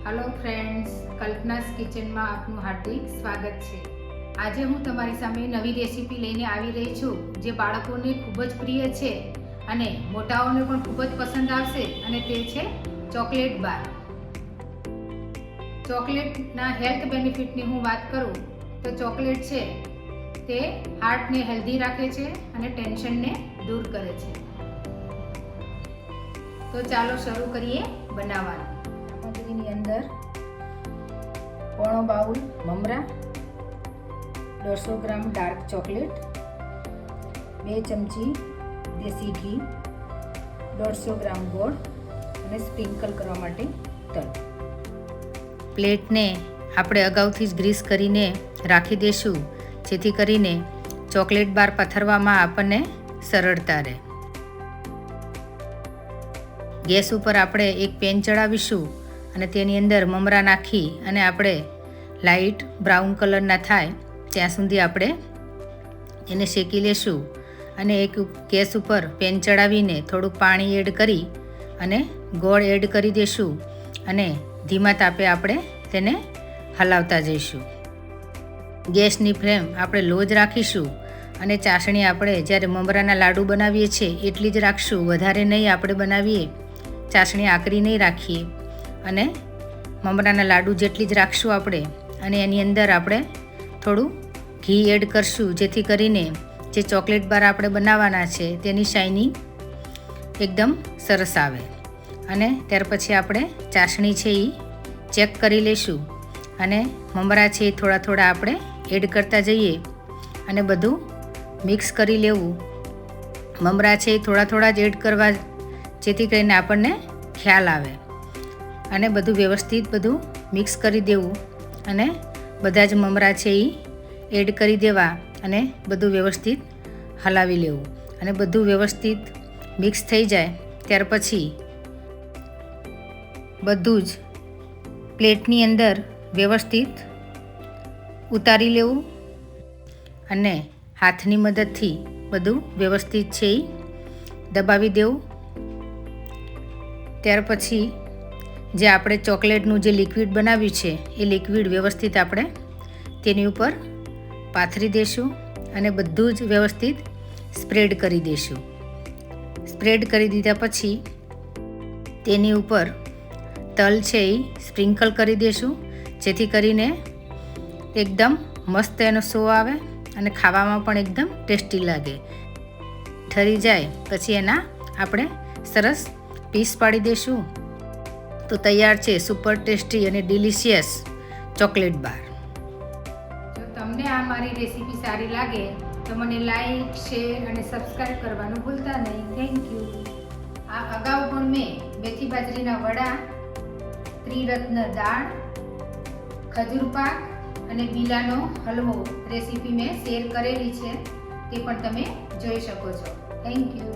Hello friends, Kalpana's kitchen में आपનું हार्दिक स्वागत है। आज हूँ तमारी सामे नवी रेसिपी लईने आवी रही छूं जे बाळकोने खूब ज प्रिय है अने मोटाओने पण खूब ज पसंद आवशे अने ते छे चॉकलेट बार। चॉकलेटना हेल्थ बेनिफिटनी हूँ बात करूँ तो चॉकलेट छे ते हार्टने हेल्धी राखे छे अने टेन्शनने दूर करे छे। तो चालो शुरू करिए बनावવાનું। सामग्रीनी अंदर पौणो बाउल ममरा, 150 ग्राम डार्क चॉकलेट, 2 चमची देसी घी, 150 ग्राम गोળ અને સ્પ્રિંકલ કરવા માટે તલ। પ્લેટને આપણે અગાઉથી જ ગ્રીસ કરીને રાખી દેશું જેથી કરીને ચોકલેટ બાર પથરવામાં આપણને સરળતા રહે। ગેસ ઉપર આપણે એક પેન ચડાવીશું અને તેની અંદર મમરા નાખી અને આપણે લાઇટ બ્રાઉન કલરના થાય ત્યાં સુધી આપણે એને શેકી લેશું અને એક ગેસ ઉપર પેન ચડાવીને થોડુંક પાણી એડ કરી અને ગોળ એડ કરી દેશું અને ધીમા તાપે આપણે તેને હલાવતા જઈશું। ગેસની ફ્લેમ આપણે લો જ રાખીશું અને ચાસણી આપણે જ્યારે મમરાના લાડુ બનાવીએ છીએ એટલી જ રાખશું, વધારે નહીં આપણે બનાવીએ। ચાસણી આકરી નહીં રાખીએ અને મમરાના લાડુ જેટલી જ રાખશું આપણે અને એની અંદર આપણે થોડું ઘી એડ કરશું જેથી કરીને જે ચોકલેટ બાર આપણે બનાવવાના છે તેની શાઇનિંગ એકદમ સરસ આવે। અને ત્યાર પછી આપણે ચાસણી છે એ ચેક કરી લઈશું અને મમરા છે એ થોડા થોડા આપણે એડ કરતા જઈએ અને બધું મિક્સ કરી લેવું। મમરા છે એ થોડા થોડા જ એડ કરવા જેથી કરીને આપણને ખ્યાલ આવે અને બધું વ્યવસ્થિત બધું મિક્સ કરી દેવું અને બધા જ મમરા છે એ એડ કરી દેવા અને બધું વ્યવસ્થિત હલાવી લેવું અને બધું વ્યવસ્થિત મિક્સ થઈ જાય ત્યાર પછી બધું જ પ્લેટની અંદર વ્યવસ્થિત ઉતારી લેવું અને હાથની મદદથી બધું વ્યવસ્થિત છે એ દબાવી દેવું। ત્યાર પછી જે આપણે ચોકલેટનું જે લિક્વિડ બનાવ્યું છે એ લિક્વિડ વ્યવસ્થિત આપણે તેની ઉપર પાથરી દઈશું અને બધું જ વ્યવસ્થિત સ્પ્રેડ કરી દઈશું। સ્પ્રેડ કરી દીધા પછી તેની ઉપર તલ છે એ સ્પ્રિંકલ કરી દઈશું જેથી કરીને એકદમ મસ્ત એનો સો આવે અને ખાવામાં પણ એકદમ ટેસ્ટી લાગે। ઠરી જાય પછી એના આપણે સરસ પીસ પાડી દઈશું તો તૈયાર છે સુપર ટેસ્ટી અને ડિલિશિયસ ચોકલેટ બાર। જો તમને આ મારી રેસીપી સારી લાગે તો મને લાઈક, શેર અને સબસ્ક્રાઈબ કરવાનું ભૂલતા નહીં। Thank you. આ અગાઉ પણ મેં મેથી બાજરીના વડા, ત્રિરત્ન દાળ, ખજૂર પાક અને બીલાનો હલવો રેસીપી મેં શેર કરેલી છે, તે પણ તમે જોઈ શકો છો। Thank you.